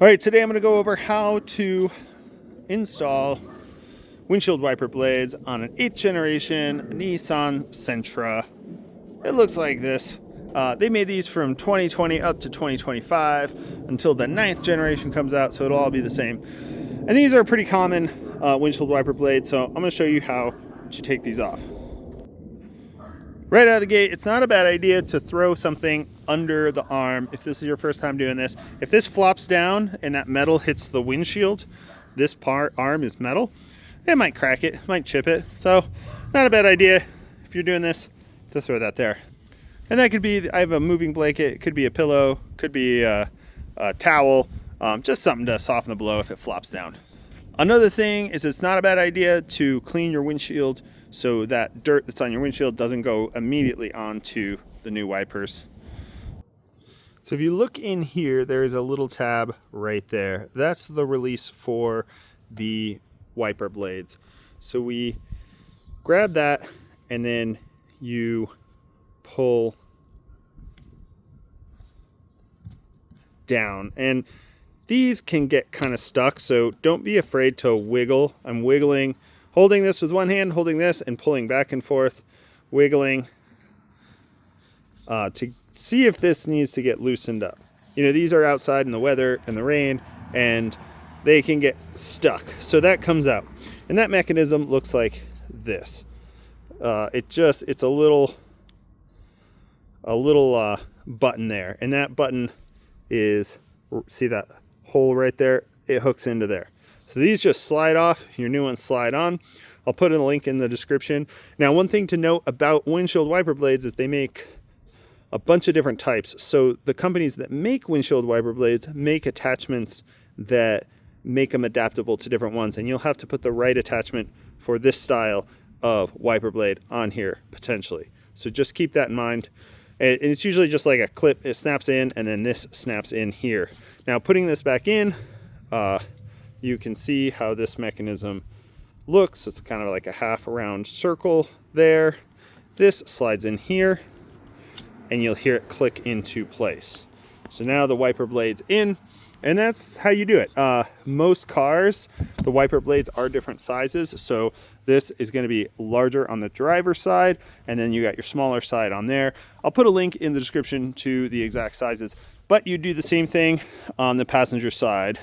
All right, today I'm going to go over how to install windshield wiper blades on an 8th generation Nissan Sentra. It looks like this. They made these from 2020 up to 2025 until the 9th generation comes out, so it'll all be the same. And these are pretty common windshield wiper blades, so I'm going to show you how to take these off. Right out of the gate, it's not a bad idea to throw something under the arm if this is your first time doing this. If this flops down and that metal hits the windshield, this arm is metal, it might crack it, might chip it. So not a bad idea if you're doing this to throw that there. And that could be, I have a moving blanket, it could be a pillow, could be a towel, just something to soften the blow if it flops down. Another thing is it's not a bad idea to clean your windshield so that dirt that's on your windshield doesn't go immediately onto the new wipers. So if you look in here, there's a little tab right there. That's the release for the wiper blades. So we grab that and then you pull down. And these can get kind of stuck, so don't be afraid to wiggle. I'm wiggling, holding this with one hand, holding this, and pulling back and forth, wiggling to see if this needs to get loosened up. You know, these are outside in the weather and the rain, and they can get stuck. So that comes out. And that mechanism looks like this. It's a little button there. And that button is, see that hole right there? It hooks into there. So these just slide off, your new ones slide on. I'll put a link in the description. Now, one thing to note about windshield wiper blades is they make a bunch of different types. So the companies that make windshield wiper blades make attachments that make them adaptable to different ones. And you'll have to put the right attachment for this style of wiper blade on here, potentially. So just keep that in mind. And it's usually just like a clip, it snaps in, and then this snaps in here. Now, putting this back in, you can see how this mechanism looks. It's kind of like a half round circle there. This slides in here and you'll hear it click into place. So now the wiper blade's in, and that's how you do it. Most cars, the wiper blades are different sizes. So this is going to be larger on the driver's side, and then you got your smaller side on there. I'll put a link in the description to the exact sizes, but you do the same thing on the passenger side.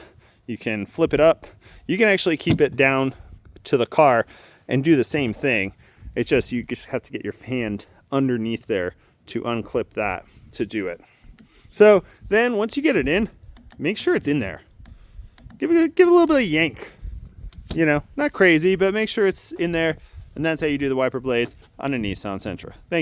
You can flip it up. You can actually keep it down to the car and do the same thing. It's just, you just have to get your hand underneath there to unclip that to do it. So then once you get it in, make sure it's in there. Give it a little bit of yank. You know, not crazy, but make sure it's in there. And that's how you do the wiper blades on a Nissan Sentra. Thank you.